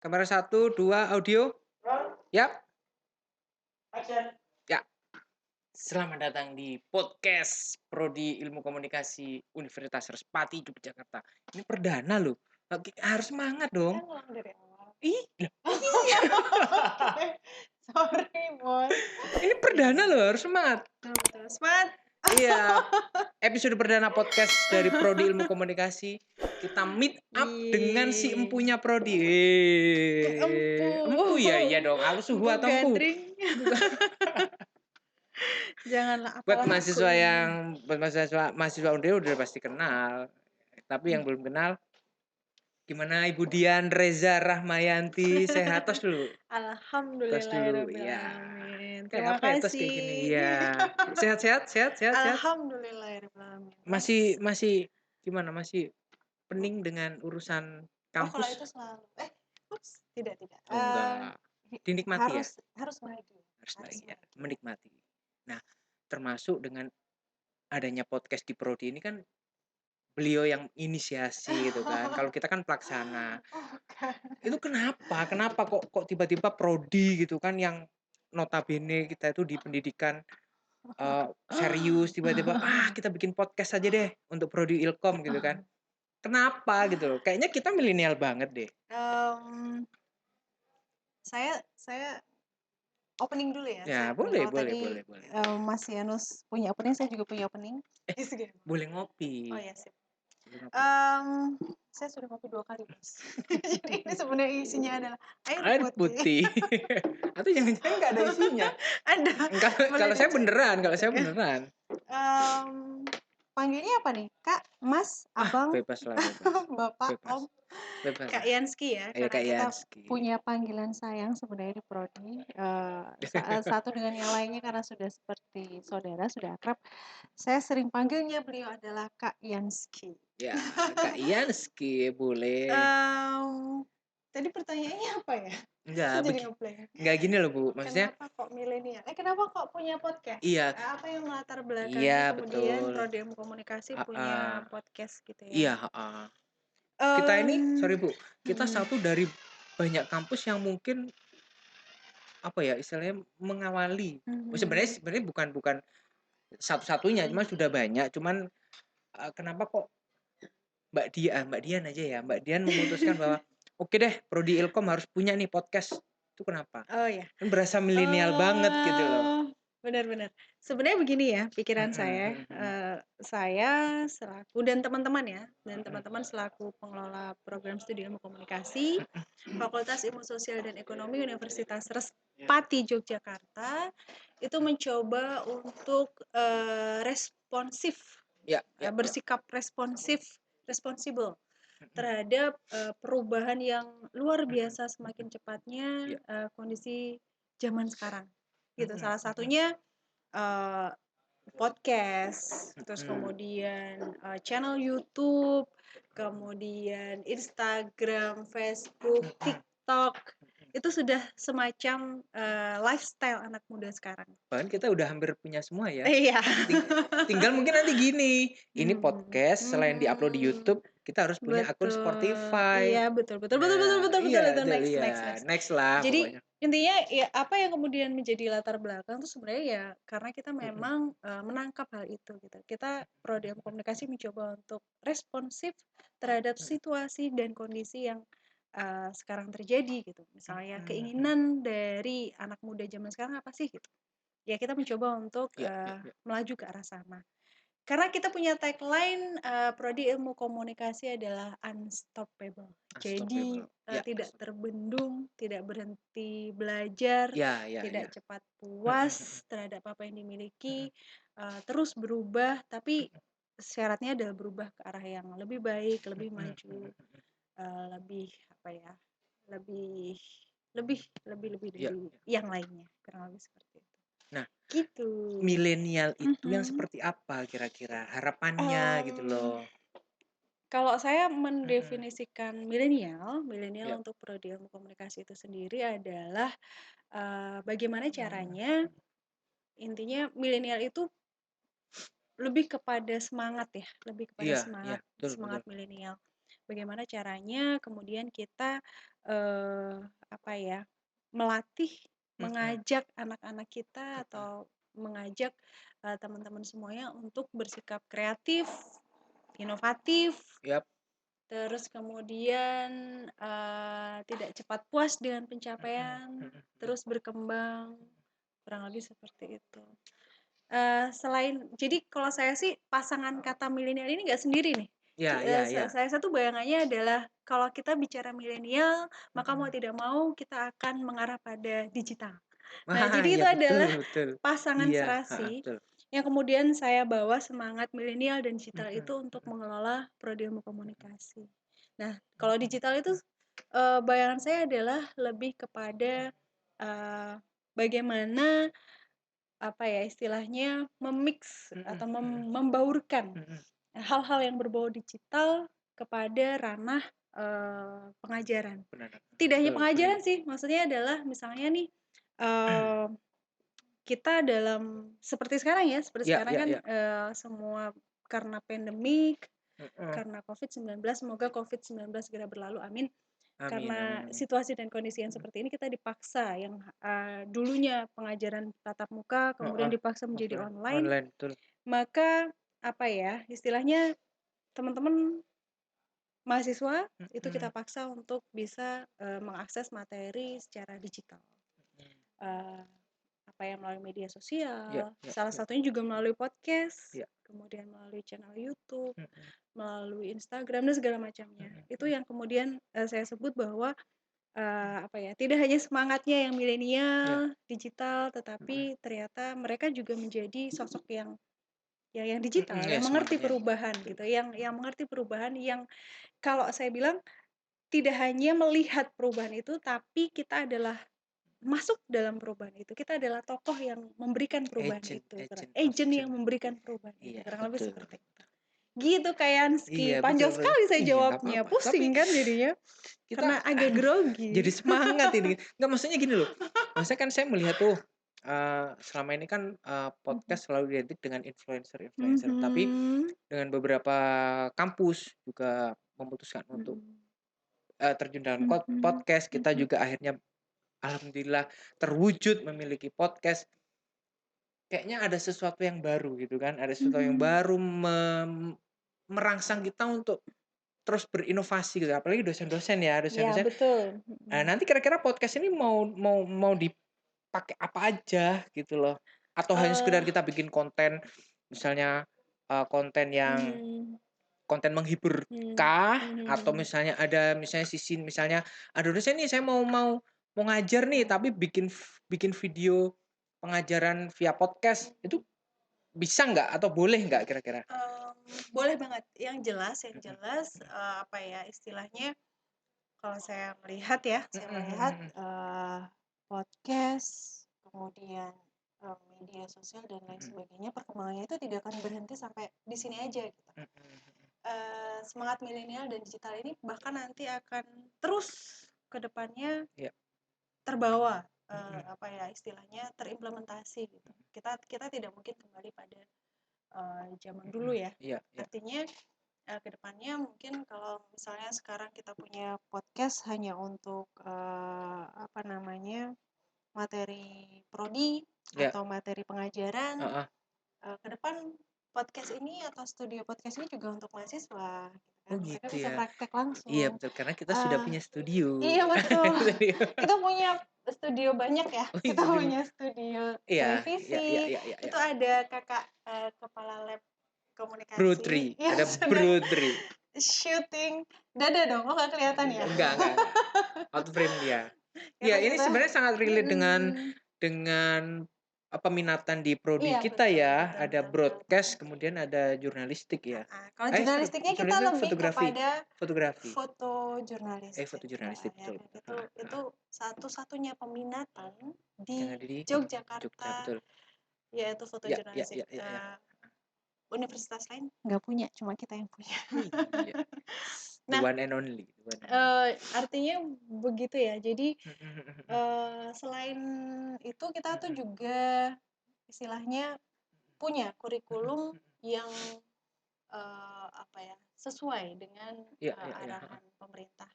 Kamera 1, 2, audio. Yap. Ya. Selamat datang di podcast Prodi Ilmu Komunikasi Universitas Respati Yogyakarta. Ini perdana loh. Harus semangat dong. Kan ngulang dari awal. Iya. Sorry, Bos. Ini perdana loh, harus semangat. Betul. Semangat. Iya. Episode perdana podcast dari Prodi Ilmu Komunikasi. Kita meet up dengan si empunya Prodi. Empu ya, iya dong. Aku suhu atau empu? Janganlah Buat apalah mahasiswa Undri udah pasti kenal. Tapi yang belum kenal, gimana Ibu Dian Reza Rahmayanti? Sehat tos dulu. Tos dulu, ya. Terima Kayak apa ya tos kayak gini? kasih. Iya. Sehat. Alhamdulillahirrahmanirrahim. Masih gimana? Masih pening dengan urusan Oh, kalau kampus? itu selalu. Tidak. Oh, enggak. Dinikmati ya? Harus bahagia. Harus bahagia. Menikmati. Nah, termasuk dengan adanya podcast di Prodi ini kan beliau yang inisiasi gitu kan. Kalau kita kan pelaksana. Itu kenapa kok tiba-tiba Prodi gitu kan yang notabene kita itu di pendidikan serius, tiba-tiba kita bikin podcast aja deh untuk Prodi Ilkom gitu kan. Kenapa gitu loh? Kayaknya kita milenial banget deh. Saya opening dulu ya. Ya, Saya boleh. Mas Yanus punya opening, saya juga punya opening. Boleh ngopi. Oh ya, sip. Saya sudah ngopi 2 kali, Bos. Jadi ini sebenarnya isinya adalah air putih. Atau jangan-jangan nggak ada isinya? Ada. Kalau saya beneran. Panggilnya apa nih? Kak, Mas, Abang, Bebas lah. Bapak, Om. Bebas. Kak Yansky ya, Iya, karena Kak kita Yansky. punya panggilan sayang sebenarnya di Prodi. Satu dengan yang lainnya karena sudah seperti saudara, sudah akrab. Saya sering panggilnya beliau adalah Kak Yansky. Ya, Kak Yansky boleh. Tadi pertanyaannya apa ya? Enggak gini loh, Bu. Maksudnya kenapa kok milenial? Kenapa kok punya podcast? Iya. Apa yang melatar belakangi Iya, kemudian betul. Prodi Ilmu Komunikasi punya podcast gitu ya? Iya, kita ini, sorry Bu, kita satu dari banyak kampus yang mungkin apa ya istilahnya mengawali. Sebenarnya bukan satu-satunya, cuma sudah banyak. Cuman kenapa kok Mbak Dian aja ya, Mbak Dian memutuskan bahwa oke deh, Prodi Ilkom harus punya nih podcast. Itu kenapa? Oh ya. Kan berasa milenial banget gitu loh. Benar. Sebenarnya begini ya pikiran saya. Saya selaku dan teman-teman selaku pengelola program studi ilmu komunikasi Fakultas Ilmu Sosial dan Ekonomi Universitas Respati Yogyakarta itu mencoba untuk responsif, bersikap responsibel terhadap perubahan yang luar biasa semakin cepatnya kondisi zaman sekarang. Gitu. Salah satunya podcast, terus kemudian channel YouTube, kemudian Instagram, Facebook, TikTok, itu sudah semacam lifestyle anak muda sekarang. Bahkan kita udah hampir punya semua ya. Iya. Tinggal mungkin nanti gini, ini podcast selain diupload di YouTube, kita harus punya akun Spotify. Iya, betul. Iya, Itu next lah. Jadi pokoknya. intinya ya apa yang kemudian menjadi latar belakang itu sebenarnya ya karena kita memang menangkap hal itu gitu. Kita Prodi Ilmu Komunikasi mencoba untuk responsif terhadap situasi dan kondisi yang sekarang terjadi gitu. Misalnya keinginan dari anak muda zaman sekarang apa sih gitu. Ya kita mencoba untuk melaju ke arah sana. Karena kita punya tagline Prodi Ilmu Komunikasi adalah unstoppable. Jadi tidak terbendung, tidak berhenti belajar, tidak cepat puas terhadap apa yang dimiliki, terus berubah, tapi syaratnya adalah berubah ke arah yang lebih baik, lebih maju, lebih dari yang lainnya, kurang lebih seperti itu. Nah, gitu. Milenial itu yang seperti apa kira-kira harapannya gitu loh? Kalau saya mendefinisikan milenial untuk Prodi Ilmu Komunikasi itu sendiri adalah bagaimana caranya intinya milenial itu lebih kepada semangat ya, semangat milenial. bagaimana caranya kemudian kita apa ya, melatih, mengajak anak-anak kita atau mengajak teman-teman semuanya untuk bersikap kreatif, inovatif, Yap. terus kemudian tidak cepat puas dengan pencapaian, terus berkembang, kurang lebih seperti itu. Selain jadi kalau saya sih pasangan kata milenial ini nggak sendiri nih. Ya, ya, ya. Saya satu bayangannya adalah kalau kita bicara milenial, maka mau tidak mau kita akan mengarah pada digital. Nah, Wah, jadi iya itu betul, adalah betul. pasangan Iya, heeh, serasi betul. yang kemudian saya bawa semangat milenial dan digital itu untuk mengelola prodi ilmu komunikasi. Nah, kalau digital itu bayangan saya adalah lebih kepada bagaimana apa ya istilahnya memix atau membaurkan hal-hal yang berbau digital kepada ranah pengajaran. Benar. Tidak hanya Betul, pengajaran betul. sih, maksudnya adalah misalnya nih kita dalam seperti sekarang ya, seperti Ya, sekarang ya, kan ya. semua karena pandemik, Heeh. karena COVID-19, semoga COVID-19 segera berlalu, amin. Amin, Karena amin. situasi dan kondisi yang seperti ini kita dipaksa yang dulunya pengajaran tatap muka kemudian Heeh. dipaksa menjadi online, Online, betul. maka apa ya istilahnya teman-teman mahasiswa itu kita paksa untuk bisa mengakses materi secara digital. Apa ya melalui media Ya, sosial, ya, salah ya. satunya juga melalui podcast, Ya. kemudian melalui channel YouTube, melalui Instagram dan segala macamnya. Itu yang kemudian saya sebut bahwa apa ya tidak hanya semangatnya yang Ya. milenial digital, tetapi ternyata mereka juga menjadi sosok yang digital, Ya yang mengerti semangatnya. perubahan Betul. gitu, yang mengerti perubahan yang kalau saya bilang tidak hanya melihat perubahan itu, tapi kita adalah masuk dalam perubahan itu. Kita adalah tokoh yang memberikan perubahan Agent, itu, agent of agent yang change. memberikan perubahan itu, Iya, kurang lebih betul. seperti itu. Gitu kayak Iya, Yansky, betul, panjang betul. sekali saya Iya, nggak jawabnya, apa-apa. Tapi pusing kan jadinya, kita karena agak jadi grogi. semangat ini. Nggak, maksudnya gini loh. Maksudnya kan saya melihat tuh selama ini kan podcast selalu identik dengan influencer-influencer. Tapi dengan beberapa kampus juga memutuskan untuk terjun dalam podcast. Kita juga akhirnya alhamdulillah terwujud memiliki podcast. Kayaknya ada sesuatu yang baru gitu kan. Ada sesuatu yang baru merangsang kita untuk terus berinovasi gitu. Apalagi dosen-dosen ya, Ya, dosen-dosen. betul. Nah, nanti kira-kira podcast ini mau dipakai apa aja gitu loh. Atau hanya sekedar kita bikin konten misalnya konten yang konten menghibur kah, atau misalnya ada misalnya sisi misalnya ada dosen nih saya mau ngajar nih tapi bikin video pengajaran via podcast itu bisa nggak atau boleh nggak kira-kira? Boleh banget. Yang jelas apa ya istilahnya kalau saya melihat ya, podcast, kemudian media sosial dan lain sebagainya, perkembangannya itu tidak akan berhenti sampai di sini aja gitu. Semangat milenial dan digital ini bahkan nanti akan terus ke depannya Ya. terbawa apa ya istilahnya terimplementasi gitu. Kita tidak mungkin kembali pada zaman dulu ya. Iya, iya. Artinya ke depannya mungkin kalau misalnya sekarang kita punya podcast hanya untuk apa namanya materi prodi Ya. atau materi pengajaran, Heeh. ke depan podcast ini atau studio podcast ini juga untuk mahasiswa gitu Oh kan. Mereka gitu bisa ya. praktek Iya langsung. betul karena kita sudah punya studio. Iya betul. Studio. Kita punya studio banyak ya. Oh Kita iya. punya studio Iya, iya, iya, televisi. iya, iya, iya. Itu ada kakak kepala lab Broadri, komunikasi yang ada sedang Broadri. syuting dada dong, oh nggak kelihatan ya? Enggak. Out frame dia. Karena Ya, ini kita sebenarnya sangat relate dengan peminatan di prodi iya kita betul ya. betul Ada betul betul. broadcast, kemudian ada jurnalistik ya. Kalau jurnalistiknya kita lebih Fotografi. kepada Fotografi. foto jurnalistik. Foto jurnalistik Ya betul. kan itu satu-satunya peminatan Yang di ada di Jogja Yogyakarta betul. yaitu foto Ya, ya, jurnalistik. ya, ya, ya. Universitas lain nggak punya, cuma kita yang punya. Oh iya. The Nah, one and only. artinya begitu ya. Jadi selain itu kita tuh juga istilahnya punya kurikulum yang apa ya, sesuai dengan, Iya iya iya, heeh. arahan pemerintah.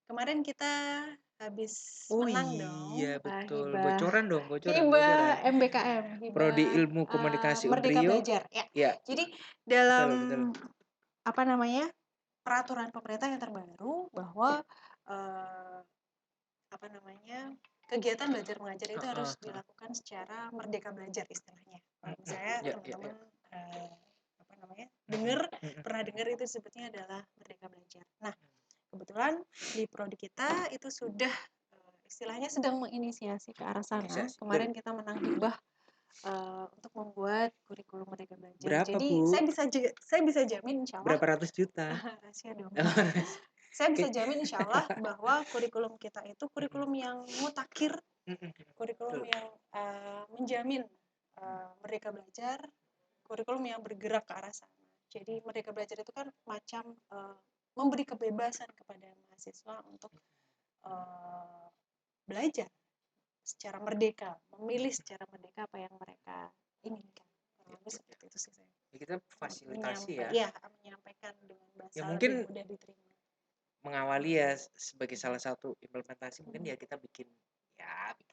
Kemarin kita habis Oh menang iya dong, betul, hibah bocoran dong, bocoran bocoran. hibah MBKM, Prodi hibah, Ilmu Komunikasi Merdeka Unprio, Belajar, ya. ya Jadi betul dalam, betul. apa namanya, peraturan pemerintah yang terbaru bahwa, eee, apa namanya, kegiatan belajar mengajar itu Heeh harus heeh. dilakukan secara merdeka belajar istilahnya. Kalau misalnya Ya ya ya. teman-teman, apa namanya, Mhm mhm. pernah dengar itu disebutnya adalah merdeka belajar. Nah, kebetulan di prodi kita itu sudah, istilahnya sedang menginisiasi ke arah sana. Inisiasi, betul. Kemarin kita menang hibah, untuk membuat kurikulum merdeka belajar. Berapa, Jadi Bu? saya bisa jamin insyaallah Berapa ratus juta? rahasia dong. Oh, rahasia. Saya bisa Oke. jamin insyaallah bahwa kurikulum kita itu Mhm kurikulum yang mutakhir, mhm mhm. kurikulum Betul. yang, menjamin, merdeka belajar, kurikulum yang bergerak ke arah sana. Jadi merdeka belajar itu kan macam, memberi kebebasan kepada mahasiswa untuk, eee, belajar secara merdeka, memilih secara merdeka apa yang mereka inginkan. Kurang Ya lebih ya. seperti itu sih saya. Ya kita fasilitasi ya. Menyampaikan dengan Ya bahasa lebih mungkin mudah diterima. mengawali ya sebagai salah satu implementasi mungkin ya kita bikin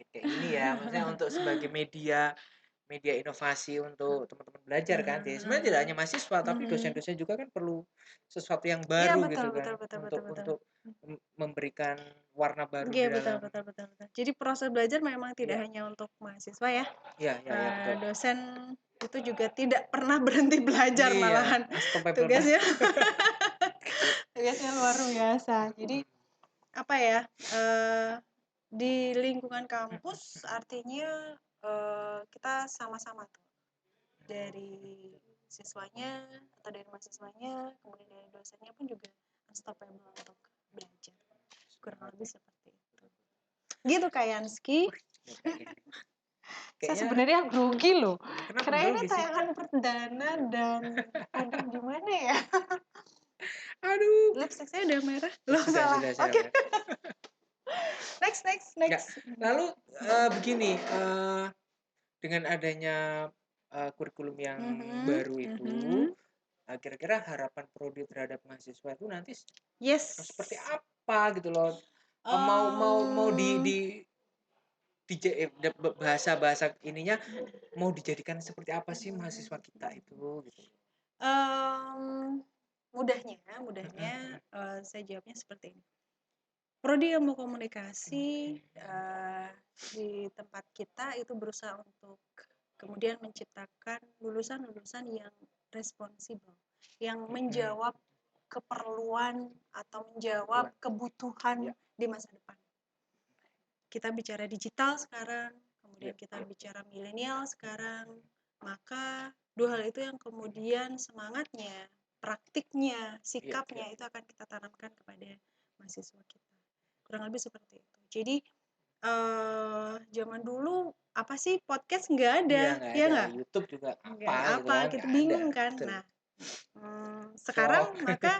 kayak gini ya, maksudnya untuk sebagai media media inovasi untuk teman-teman belajar kan. Jadi sebenarnya tidak hanya mahasiswa tapi dosen-dosen juga kan perlu sesuatu yang Iya, baru betul gitu kan betul betul betul untuk betul. memberikan warna baru Iya, di betul dalam. betul betul betul. Jadi proses belajar memang tidak Iya, hanya untuk mahasiswa ya, iya, iya, iya, betul. dosen itu juga tidak pernah berhenti belajar Iya, malahan. unstoppable Tugasnya banget. tugasnya luar biasa. Jadi Mhm, apa ya, di lingkungan mhm, kampus artinya, kita sama-sama tuh, dari siswanya atau dari mahasiswanya, kemudian dari dosennya pun juga unstoppable untuk belajar. Kurang semangat lebih ya. seperti itu. Gitu Kak Yansky. Wih, ya kayak gini. Saya Kayaknya sebenarnya grogi loh. kenapa Karena ini grogi sih? tayangan perdana dan aduh gimana ya? Aduh. Lipstick saya udah merah. Loh salah. Sudah Oke. saya. Next next Ya, next. lalu begini, dengan adanya kurikulum yang Mhm, baru itu, mhm. kira-kira harapan prodi terhadap mahasiswa itu nanti seperti Yes. apa gitu loh? Mau Um, bahasa ininya mau dijadikan seperti apa sih mahasiswa kita itu gitu? um, mudahnya, Mhm mhm. saya jawabnya seperti ini. Prodi Ilmu Komunikasi di tempat kita itu berusaha untuk kemudian menciptakan lulusan-lulusan yang responsibel, yang Mhm. menjawab keperluan atau menjawab Kebutuhan. kebutuhan Ya, di masa depan. Kita bicara digital sekarang, ya, kemudian kita bicara milenial sekarang, maka dua hal itu yang kemudian semangatnya, praktiknya, ya, ya. sikapnya itu akan kita tanamkan kepada mahasiswa kita. Kurang lebih seperti itu. Jadi zaman dulu apa sih podcast nggak Iya, ada, nggak ya ada. nggak? YouTube juga Nggak apa ada gitu apa, kan, kita nggak ada. bingung kan. Betul. Nah, Shock. sekarang maka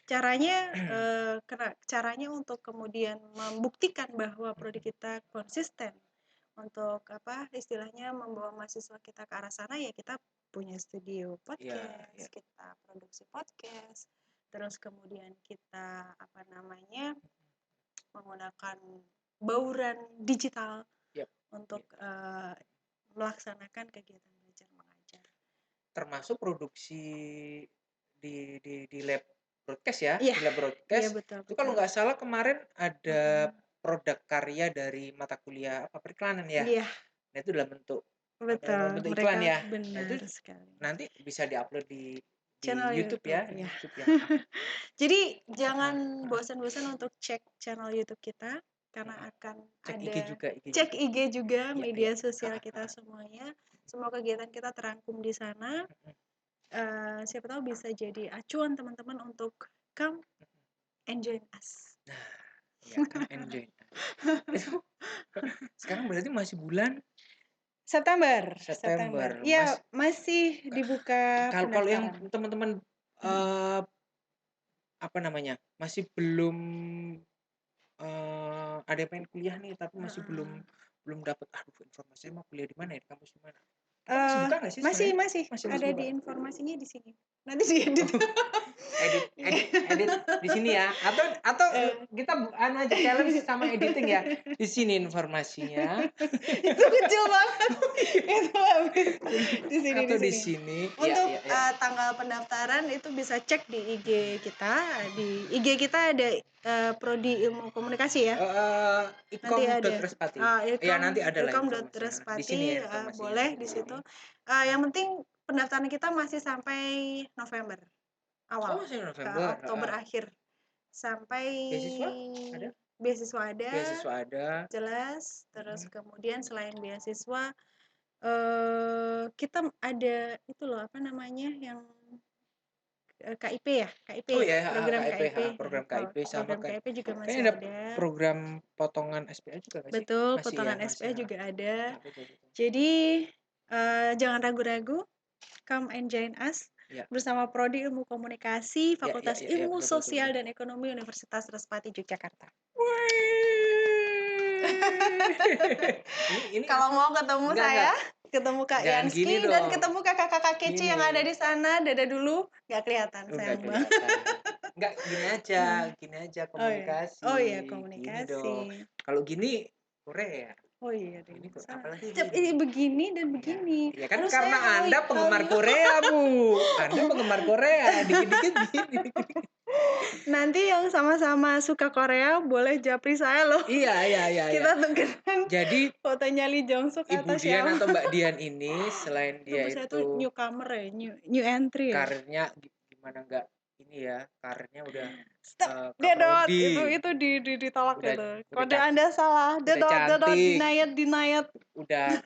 caranya caranya untuk kemudian membuktikan bahwa prodi kita konsisten untuk apa istilahnya membawa mahasiswa kita ke arah sana ya kita punya studio Iya, podcast, iya. kita produksi podcast, terus kemudian kita apa namanya menggunakan bauran digital Yap, untuk yap. melaksanakan kegiatan belajar mengajar. Termasuk produksi di lab broadcast ya, Iya, di lab iya broadcast betul itu kalau betul. nggak salah kemarin ada Mm-mm. produk karya dari mata kuliah apa periklanan ya. Iya, Nah itu dalam bentuk apa ya, betul. dalam bentuk iklan Mereka ya. Nah itu benar sekali. nanti bisa diupload di Channel YouTube YouTube ya, di ya. YouTube ya. Heeh, Jadi heeh, jangan heeh, bosan-bosan untuk cek channel YouTube kita karena heeh. akan Cek IG ada juga, IG cek juga. IG juga Iya, iya. media sosial Heeh, kita heeh, semuanya. Semua kegiatan kita terangkum di sana. heeh. Siapa tahu bisa jadi acuan teman-teman untuk come and join us. Nah, ya come and join us. Itu sekarang berarti masih bulan September, September. September, Iya, masih dibuka kalau kalau yang pendaftaran. teman-teman, Mhm. apa namanya, masih belum, ada yang pengen kuliah nih tapi masih belum Heeh. belum dapat, "Aduh informasinya mau kuliah di mana ya, di kampus di mana?" Kita masih buka nggak sih Masih sebenarnya? masih Masih ada buka. di informasinya di sini. Nanti diedit. Edit di sini ya. Atau kita anu aja challenge sama editing ya. Di sini informasinya. Itu kecil banget. Itu habis. Di sini Atau di di sini. sini. Untuk Ya. tanggal pendaftaran itu bisa cek di IG kita. Di IG kita ada Prodi Ilmu Komunikasi ya. Nanti ada Ilkom.respati. ilkom, nanti ada lah informasinya. Di ilkom.respati, sini ya informasinya. boleh di situ. Yang penting pendaftaran kita masih sampai November awal. Masih November. Oktober akhir. Sampai Beasiswa ada? Beasiswa ada. Jelas. Terus kemudian selain beasiswa kita ada itu loh apa namanya yang KIP ya, program KIP. Program KIP sama program KIP juga masih kayaknya ada. program potongan SPA juga nggak sih? Betul, Masih potongan ya, SPA juga ada. Betul. Jadi jangan ragu-ragu, come and join us bersama Prodi Ilmu Komunikasi, Fakultas Ilmu Sosial dan Ekonomi Universitas Respati Yogyakarta. ini kalau mau ketemu saya, ketemu Kak Yansky dan ketemu kakak-kakak kece yang ada di sana, dada dulu, nggak kelihatan sayang banget. Nggak, gini aja komunikasi. Oh iya, komunikasi. Kalau gini Korea. Oh iya, ini apalagi ini begini dan begini. Ya kan karena Anda penggemar Korea, Bu. Anda penggemar Korea, dikit-dikit gini. Nanti yang sama-sama suka Korea boleh japri saya loh. Iya. Kita tukeran. Jadi fotonya Lee Jong Suk Ibu atau Dian siapa? atau Mbak Dian ini selain dia saya itu newcomer ya, new entry ya. Karirnya gimana enggak ini ya, karirnya udah Dedot itu ditolak gitu. Kode Anda salah. Dedot denied. Udah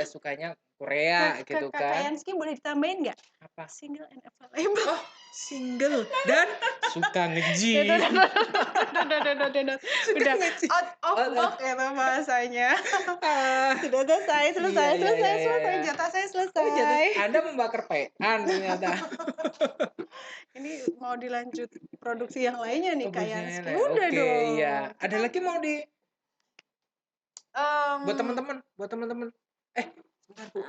sukanya Korea gitu kan. Kak Yansky boleh ditambahin nggak? Apa? Single and available. Oh, single dan suka nge-gym. Udah out of box ya bahasanya. Sudah selesai. Jatah saya selesai. Anda membakar PAN ternyata. Ini mau dilanjut produksi yang lainnya nih Kak Yansky. Udah dong. Iya. Ada lagi mau di buat teman-teman. Sebentar Bu.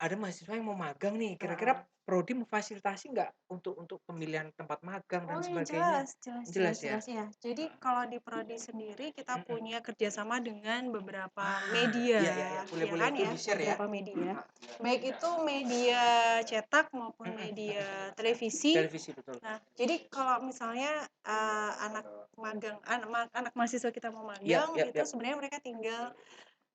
Ada mahasiswa yang mau magang nih. Kira-kira Prodi memfasilitasi nggak untuk pemilihan tempat magang dan sebagainya? Jelas ya. Jadi kalau di Prodi sendiri kita punya kerjasama dengan beberapa media. Iya. Boleh di-share ya. Beberapa media. Baik itu media cetak maupun media televisi. Betul. Nah, jadi kalau misalnya anak mahasiswa kita mau magang, itu sebenarnya mereka tinggal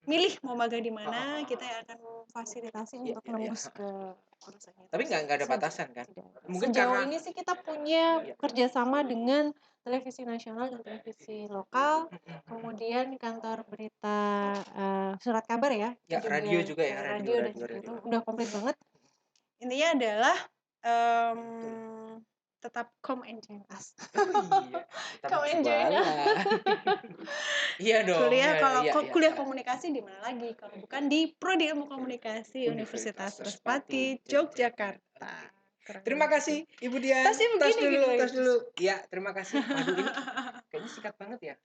milih mau magang di mana, kita yang akan memfasilitasi untuk nembus ke perusahaan itu. Tapi nggak ada batasan kan? Mungkin sejauh ini sih kita punya kerjasama dengan televisi nasional dan televisi lokal, kemudian kantor berita surat kabar ya. Radio juga ya. Radio dan itu udah komplit banget. Intinya adalah tetap come and join us. Come and join us. Iya dong. Kuliah komunikasi di mana lagi kalau bukan di Prodi Ilmu Komunikasi Universitas Respati Yogyakarta. Terima kasih Ibu Dian. Tas dulu. Ya, terima kasih. Waduh, ini kayaknya singkat banget ya.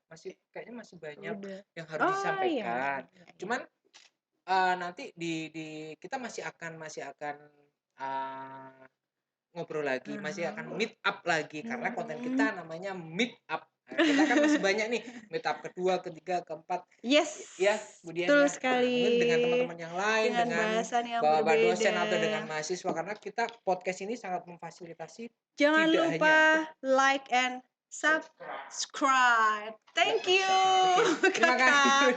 Kayaknya masih banyak yang harus disampaikan. Cuman nanti di kita masih akan ngobrol lagi, masih akan meet up lagi karena konten kita namanya meet up. Nah, kita kan masih banyak nih meet up kedua, ketiga, keempat. Yes. Ya, kemudian betul sekali. Mungkin dengan teman-teman yang lain, dengan bahasan yang bapak berbeda. dosen atau dengan mahasiswa karena kita podcast ini sangat memfasilitasi. Jangan lupa like and subscribe. Thank you. Terima kasih.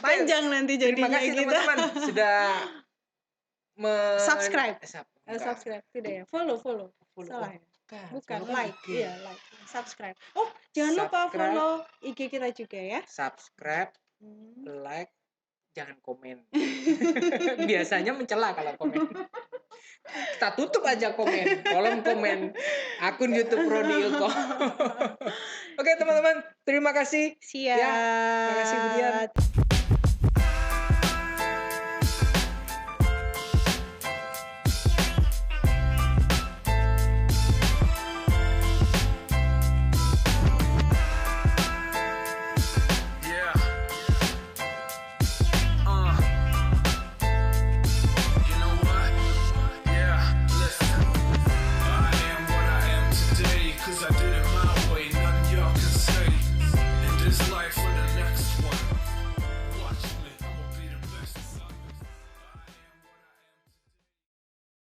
Panjang nanti jadinya. Terima kasih teman-teman sudah subscribe. Subscribe tidak ya? Follow. Salah ya? Bukan like. Iya, like. Subscribe. Oh, jangan lupa follow IG kita juga ya. Subscribe, like, jangan komen. Biasanya mencela kalau komen. Kita tutup aja kolom komen akun YouTube Prodi Ilkom. Oke teman-teman, terima kasih. Siap. Terima kasih Bu Dian.